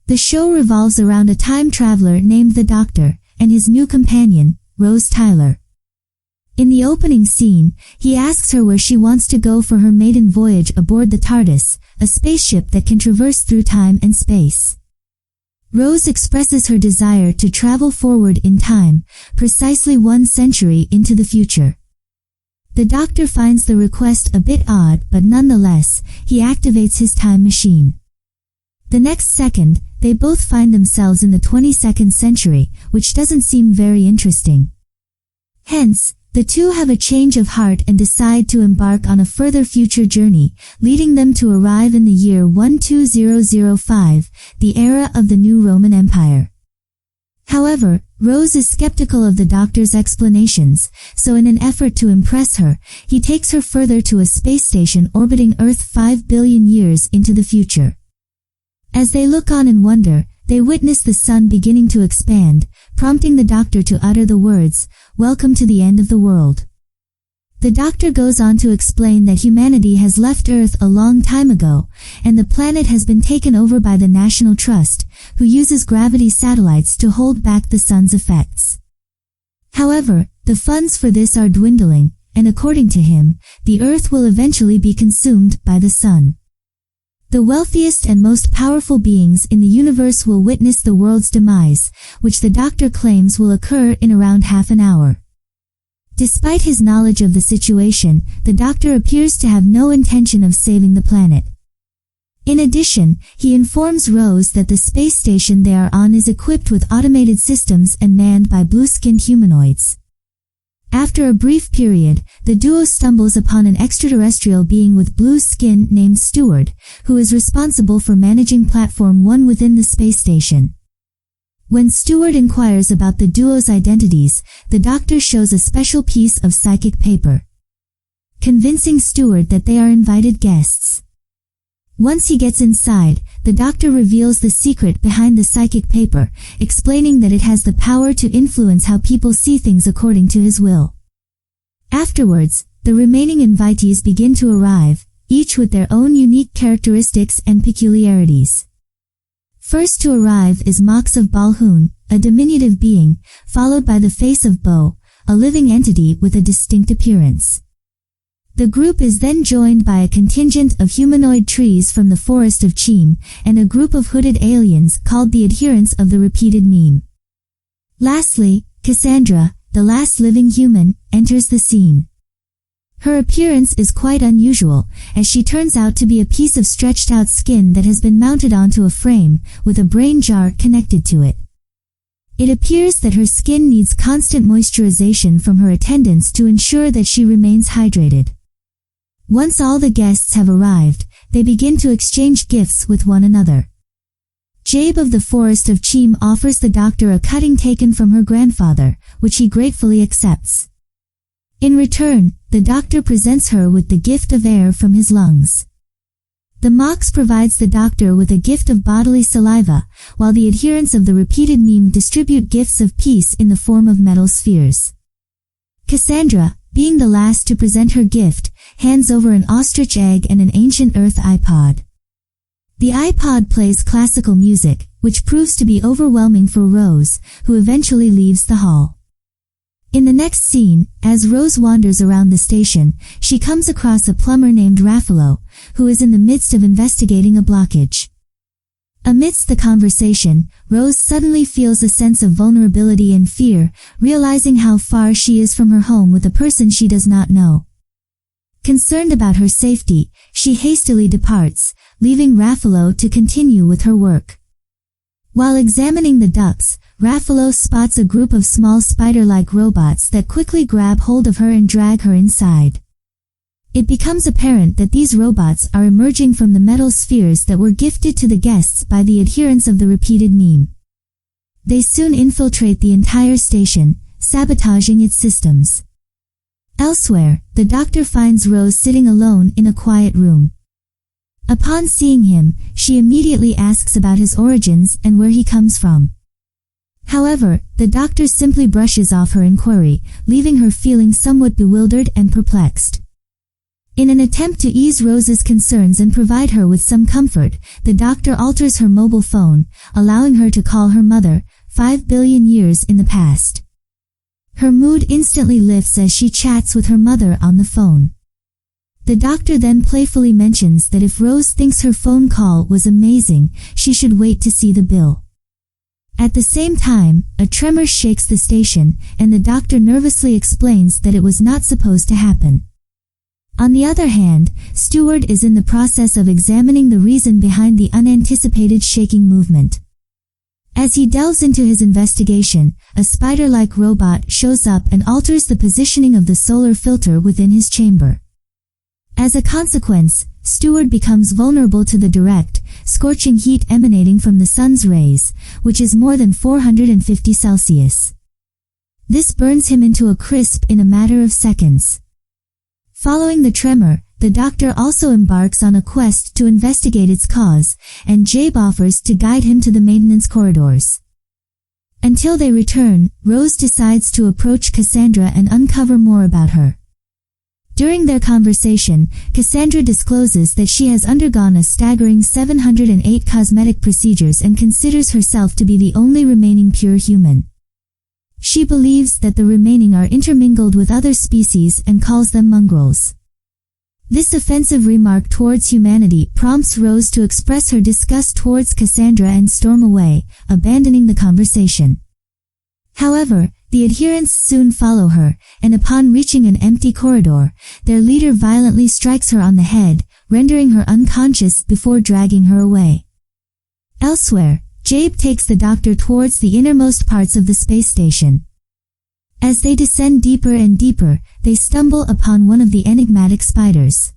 The show revolves around a time traveler named the Doctor and his new companion, Rose Tyler. In the opening scene, he asks her where she wants to go for her maiden voyage aboard the TARDIS, a spaceship that can traverse through time and space. Rose expresses her desire to travel forward in time, precisely 1 century into the future. The Doctor finds the request a bit odd, but nonetheless, he activates his time machine. The next second, they both find themselves in the 22nd century, which doesn't seem very interesting. Hence, the two have a change of heart and decide to embark on a further future journey, leading them to arrive in the year 12005, the era of the new Roman Empire. However, Rose is skeptical of the Doctor's explanations, so in an effort to impress her, he takes her further to a space station orbiting Earth 5 billion years into the future. As they look on in wonder, they witness the sun beginning to expand, prompting the Doctor to utter the words, "Welcome to the end of the world." The Doctor goes on to explain that humanity has left Earth a long time ago, and the planet has been taken over by the National Trust, who uses gravity satellites to hold back the sun's effects. However, the funds for this are dwindling, and according to him, the Earth will eventually be consumed by the sun. The wealthiest and most powerful beings in the universe will witness the world's demise, which the Doctor claims will occur in around half an hour. Despite his knowledge of the situation, the Doctor appears to have no intention of saving the planet. In addition, he informs Rose that the space station they are on is equipped with automated systems and manned by blue-skinned humanoids. After a brief period, the duo stumbles upon an extraterrestrial being with blue skin named Steward, who is responsible for managing Platform 1 within the space station. When Steward inquires about the duo's identities, the Doctor shows a special piece of psychic paper, convincing Steward that they are invited guests. Once he gets inside, the Doctor reveals the secret behind the psychic paper, explaining that it has the power to influence how people see things according to his will. Afterwards, the remaining invitees begin to arrive, each with their own unique characteristics and peculiarities. First to arrive is Mox of Balhoun, a diminutive being, followed by the face of Bo, a living entity with a distinct appearance. The group is then joined by a contingent of humanoid trees from the forest of Cheam, and a group of hooded aliens called the adherents of the repeated meme. Lastly, Cassandra, the last living human, enters the scene. Her appearance is quite unusual, as she turns out to be a piece of stretched-out skin that has been mounted onto a frame, with a brain jar connected to it. It appears that her skin needs constant moisturization from her attendants to ensure that she remains hydrated. Once all the guests have arrived, they begin to exchange gifts with one another. Jabe of the Forest of Cheam offers the Doctor a cutting taken from her grandfather, which he gratefully accepts. In return, the Doctor presents her with the gift of air from his lungs. The Mox provides the Doctor with a gift of bodily saliva, while the adherents of the repeated meme distribute gifts of peace in the form of metal spheres. Cassandra, being the last to present her gift, hands over an ostrich egg and an ancient Earth iPod. The iPod plays classical music, which proves to be overwhelming for Rose, who eventually leaves the hall. In the next scene, as Rose wanders around the station, she comes across a plumber named Raffalo, who is in the midst of investigating a blockage. Amidst the conversation, Rose suddenly feels a sense of vulnerability and fear, realizing how far she is from her home with a person she does not know. Concerned about her safety, she hastily departs, leaving Raffalo to continue with her work. While examining the ducts, Raffalo spots a group of small spider-like robots that quickly grab hold of her and drag her inside. It becomes apparent that these robots are emerging from the metal spheres that were gifted to the guests by the adherents of the repeated meme. They soon infiltrate the entire station, sabotaging its systems. Elsewhere, the Doctor finds Rose sitting alone in a quiet room. Upon seeing him, she immediately asks about his origins and where he comes from. However, the Doctor simply brushes off her inquiry, leaving her feeling somewhat bewildered and perplexed. In an attempt to ease Rose's concerns and provide her with some comfort, the doctor alters her mobile phone, allowing her to call her mother, 5 billion years in the past. Her mood instantly lifts as she chats with her mother on the phone. The doctor then playfully mentions that if Rose thinks her phone call was amazing, she should wait to see the bill. At the same time, a tremor shakes the station, and the doctor nervously explains that it was not supposed to happen. On the other hand, Stewart is in the process of examining the reason behind the unanticipated shaking movement. As he delves into his investigation, a spider-like robot shows up and alters the positioning of the solar filter within his chamber. As a consequence, Stewart becomes vulnerable to the direct, scorching heat emanating from the sun's rays, which is more than 450 Celsius. This burns him into a crisp in a matter of seconds. Following the tremor, the doctor also embarks on a quest to investigate its cause, and Jabe offers to guide him to the maintenance corridors. Until they return, Rose decides to approach Cassandra and uncover more about her. During their conversation, Cassandra discloses that she has undergone a staggering 708 cosmetic procedures and considers herself to be the only remaining pure human. She believes that the remaining are intermingled with other species and calls them mongrels. This offensive remark towards humanity prompts Rose to express her disgust towards Cassandra and storm away, abandoning the conversation. However, the adherents soon follow her, and upon reaching an empty corridor, their leader violently strikes her on the head, rendering her unconscious before dragging her away. Elsewhere, Jabe takes the doctor towards the innermost parts of the space station. As they descend deeper and deeper, they stumble upon one of the enigmatic spiders.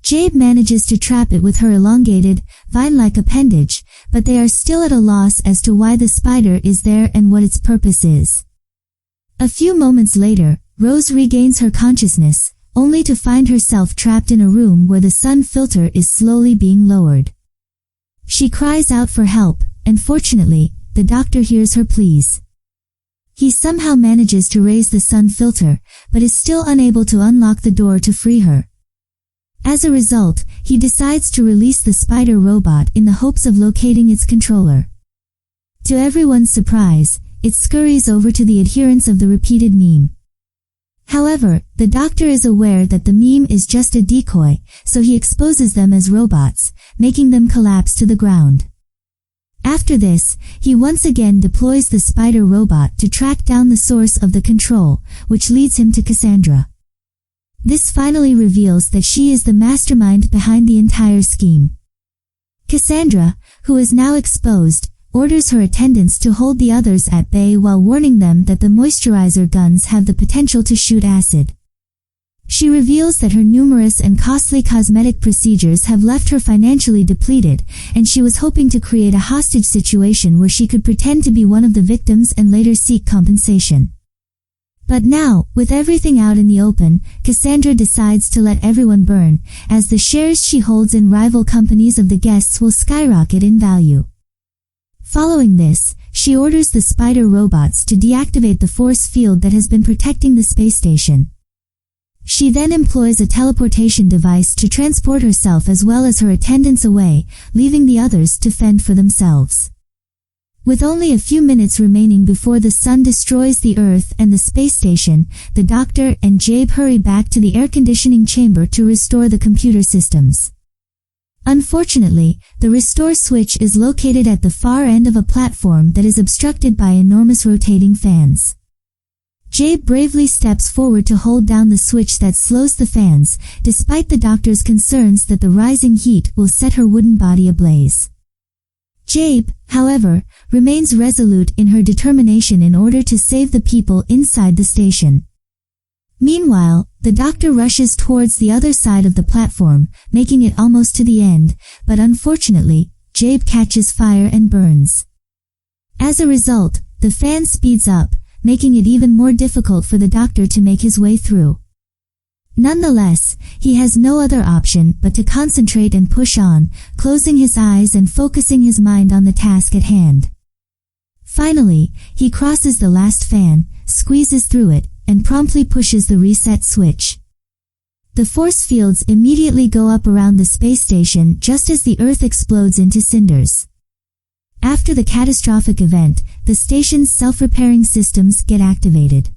Jabe manages to trap it with her elongated, vine-like appendage, but they are still at a loss as to why the spider is there and what its purpose is. A few moments later, Rose regains her consciousness, only to find herself trapped in a room where the sun filter is slowly being lowered. She cries out for help, and fortunately, the doctor hears her pleas. He somehow manages to raise the sun filter, but is still unable to unlock the door to free her. As a result, he decides to release the spider robot in the hopes of locating its controller. To everyone's surprise, it scurries over to the adherents of the repeated meme. However, the doctor is aware that the meme is just a decoy, so he exposes them as robots, making them collapse to the ground. After this, he once again deploys the spider robot to track down the source of the control, which leads him to Cassandra. This finally reveals that she is the mastermind behind the entire scheme. Cassandra, who is now exposed, orders her attendants to hold the others at bay while warning them that the moisturizer guns have the potential to shoot acid. She reveals that her numerous and costly cosmetic procedures have left her financially depleted, and she was hoping to create a hostage situation where she could pretend to be one of the victims and later seek compensation. But now, with everything out in the open, Cassandra decides to let everyone burn, as the shares she holds in rival companies of the guests will skyrocket in value. Following this, she orders the spider robots to deactivate the force field that has been protecting the space station. She then employs a teleportation device to transport herself as well as her attendants away, leaving the others to fend for themselves. With only a few minutes remaining before the sun destroys the Earth and the space station, the doctor and Jabe hurry back to the air conditioning chamber to restore the computer systems. Unfortunately, the restore switch is located at the far end of a platform that is obstructed by enormous rotating fans. Jabe bravely steps forward to hold down the switch that slows the fans, despite the doctor's concerns that the rising heat will set her wooden body ablaze. Jabe, however, remains resolute in her determination in order to save the people inside the station. Meanwhile, the doctor rushes towards the other side of the platform, making it almost to the end, but unfortunately, Jabe catches fire and burns. As a result, the fan speeds up, making it even more difficult for the doctor to make his way through. Nonetheless, he has no other option but to concentrate and push on, closing his eyes and focusing his mind on the task at hand. Finally, he crosses the last fan, squeezes through it, and promptly pushes the reset switch. The force fields immediately go up around the space station just as the Earth explodes into cinders. After the catastrophic event, the station's self-repairing systems get activated.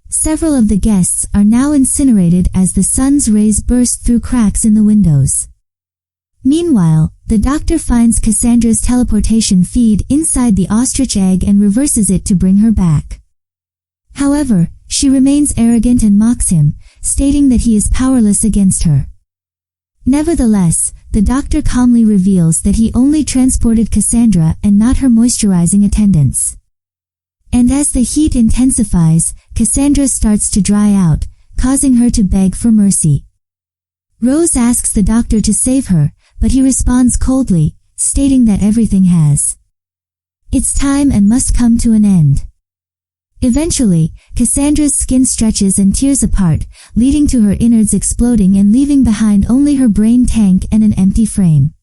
Several of the guests are now incinerated as the sun's rays burst through cracks in the windows. Meanwhile, the Doctor finds Cassandra's teleportation feed inside the ostrich egg and reverses it to bring her back. However, she remains arrogant and mocks him, stating that he is powerless against her. Nevertheless, the Doctor calmly reveals that he only transported Cassandra and not her moisturizing attendants. And as the heat intensifies, Cassandra starts to dry out, causing her to beg for mercy. Rose asks the Doctor to save her, but he responds coldly, stating that everything has its time and must come to an end. Eventually, Cassandra's skin stretches and tears apart, leading to her innards exploding and leaving behind only her brain tank and an empty frame.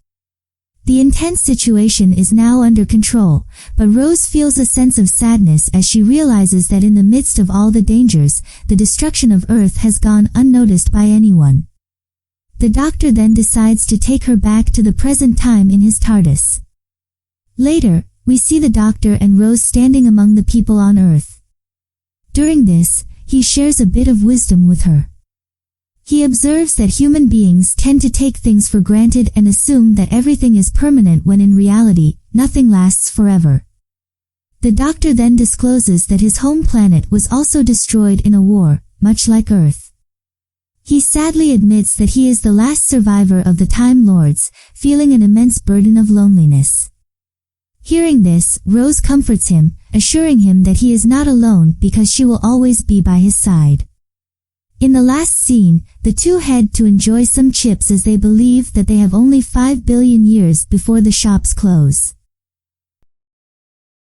The intense situation is now under control, but Rose feels a sense of sadness as she realizes that in the midst of all the dangers, the destruction of Earth has gone unnoticed by anyone. The Doctor then decides to take her back to the present time in his TARDIS. Later, we see the Doctor and Rose standing among the people on Earth. During this, he shares a bit of wisdom with her. He observes that human beings tend to take things for granted and assume that everything is permanent when in reality, nothing lasts forever. The Doctor then discloses that his home planet was also destroyed in a war, much like Earth. He sadly admits that he is the last survivor of the Time Lords, feeling an immense burden of loneliness. Hearing this, Rose comforts him, assuring him that he is not alone because she will always be by his side. In the last scene, the two head to enjoy some chips as they believe that they have only 5 billion years before the shops close.